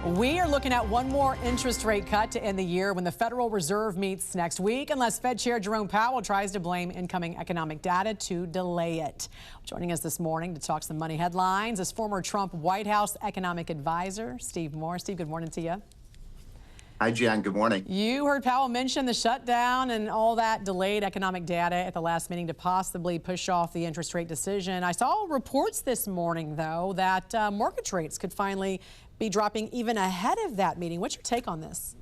We are looking at one more interest rate cut to end the year when the Federal Reserve meets next week, unless Fed Chair Jerome Powell tries to blame incoming economic data to delay it. Joining us this morning to talk some money headlines is former Trump White House economic advisor Steve Moore. Steve, good morning to you. Hi, Jan. Good morning. You heard Powell mention the shutdown and all that delayed economic data at the last meeting to possibly push off the interest rate decision. I saw reports this morning, though, that mortgage rates could finally be dropping even ahead of that meeting. What's your take on this?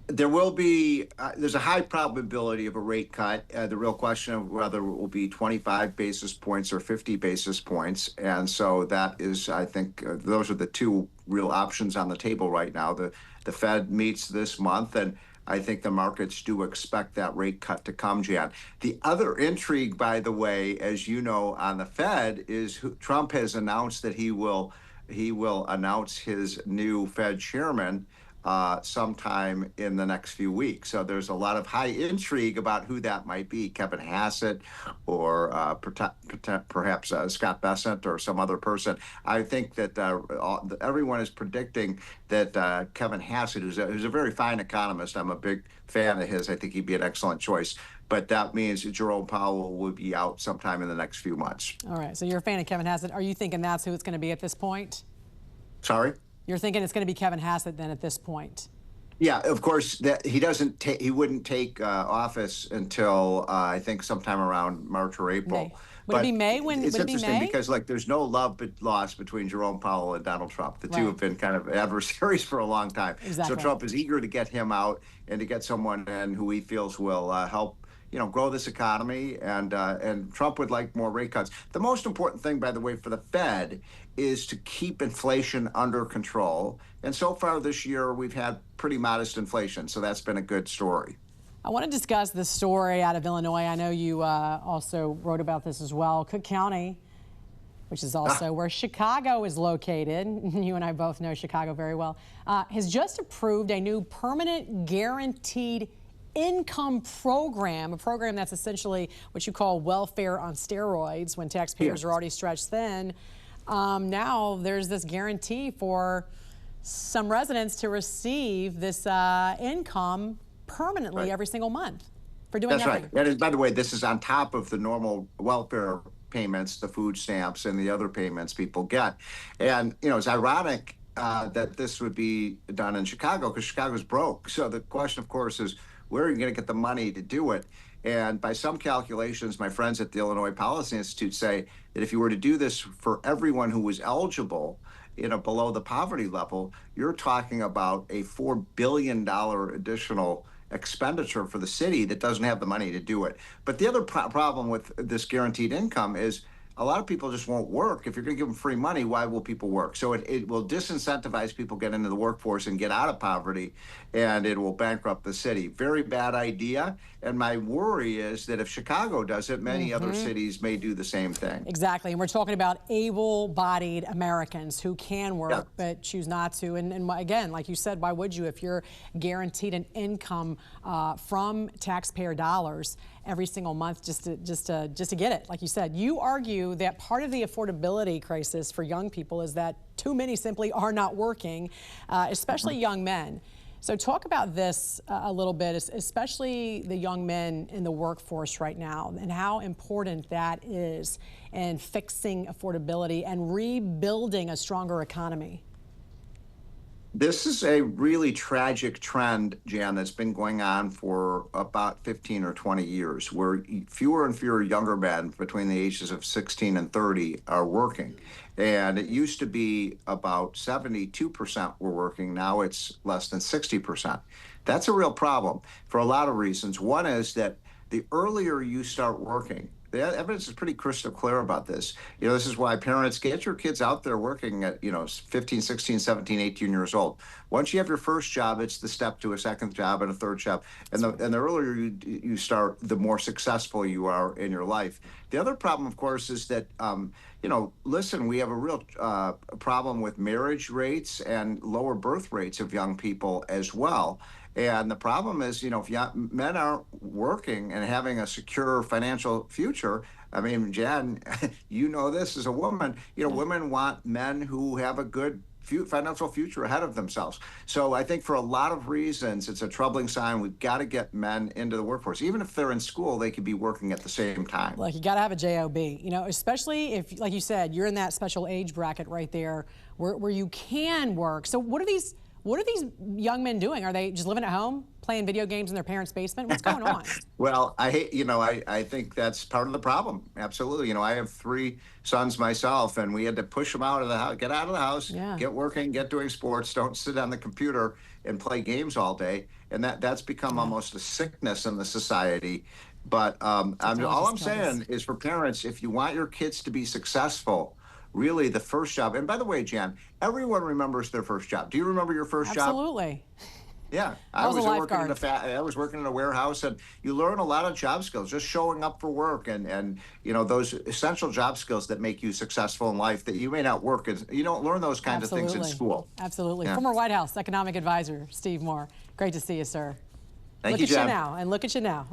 There will be, there's a high probability of a rate cut. The real question of whether it will be 25 basis points or 50 basis points. And so that is, I think, those are the two real options on the table right now. The Fed meets this month, and I think the markets do expect that rate cut to come, Jan. The other intrigue, by the way, as you know, on the Fed is Trump has announced that he will announce his new Fed chairman sometime in the next few weeks. So there's a lot of high intrigue about who that might be, Kevin Hassett or perhaps Scott Bessent or some other person. I think that everyone is predicting that Kevin Hassett, who's a very fine economist, I'm a big fan of his, I think he'd be an excellent choice. But that means Jerome Powell will be out sometime in the next few months. All right, so you're a fan of Kevin Hassett. Are you thinking that's who it's going to be at this point? Sorry? You're thinking it's going to be Kevin Hassett then at this point? Yeah, of course. That he wouldn't take office until I think sometime around March or April. May. Would it be May? It's interesting because there's no love lost between Jerome Powell and Donald Trump. The two have been kind of adversaries for a long time. Exactly. So Trump is eager to get him out and to get someone in who he feels will help grow this economy, and Trump would like more rate cuts. The most important thing, by the way, for the Fed is to keep inflation under control. And so far this year, we've had pretty modest inflation, so that's been a good story. I want to discuss this story out of Illinois. I know you also wrote about this as well. Cook County, which is also where Chicago is located, you and I both know Chicago very well, has just approved a new permanent guaranteed income program, a program that's essentially what you call welfare on steroids when taxpayers are already stretched thin. Now there's this guarantee for some residents to receive this income permanently every single month for doing nothing. That's right. And by the way, this is on top of the normal welfare payments, the food stamps and the other payments people get. And, it's ironic that this would be done in Chicago because Chicago's broke. So the question, of course, is where are you going to get the money to do it? And by some calculations, my friends at the Illinois Policy Institute say that if you were to do this for everyone who was eligible, below the poverty level, you're talking about a $4 billion additional expenditure for the city that doesn't have the money to do it. But the other problem with this guaranteed income is a lot of people just won't work. If you're going to give them free money, why will people work? So it will disincentivize people get into the workforce and get out of poverty, and it will bankrupt the city. Very bad idea. And my worry is that if Chicago does it, many other cities may do the same thing. Exactly. And we're talking about able-bodied Americans who can work but choose not to. And again, like you said, why would you if you're guaranteed an income from taxpayer dollars every single month just to get it? Like you said, you argue that part of the affordability crisis for young people is that too many simply are not working, especially young men. So talk about this a little bit, especially the young men in the workforce right now and how important that is in fixing affordability and rebuilding a stronger economy. This is a really tragic trend, Jan, that's been going on for about 15 or 20 years, where fewer and fewer younger men between the ages of 16 and 30 are working. And it used to be about 72% were working. Now it's less than 60%. That's a real problem for a lot of reasons. One is that the earlier you start working, the evidence is pretty crystal clear about this. This is why parents get your kids out there working at, 15, 16, 17, 18 years old. Once you have your first job, it's the step to a second job and a third job. And the earlier you start, the more successful you are in your life. The other problem, of course, is that, listen, we have a real problem with marriage rates and lower birth rates of young people as well. And the problem is, if men aren't working and having a secure financial future, I mean, Jan, you know this as a woman, women want men who have a good financial future ahead of themselves. So I think for a lot of reasons, it's a troubling sign. We've got to get men into the workforce. Even if they're in school, they could be working at the same time. Like, you got to have a job, especially if, like you said, you're in that special age bracket right there where you can work. So what are these young men doing? Are they just living at home, playing video games in their parents' basement? What's going on? Well, I think that's part of the problem. Absolutely. I have 3 sons myself, and we had to push them out of the house, get out of the house, get working, get doing sports, don't sit on the computer and play games all day. And that's become almost a sickness in the society. But all I'm saying is, for parents, if you want your kids to be successful, really the first job. And by the way, Jan, everyone remembers their first job. Do you remember your first job? Absolutely. Yeah, I was working in a warehouse, and you learn a lot of job skills, just showing up for work, and those essential job skills that make you successful in life that you may not work. You don't learn those kinds of things in school. Absolutely. Yeah. Former White House economic advisor Steve Moore. Great to see you, sir. Thank you, Jen. Look at you now, and look at you now.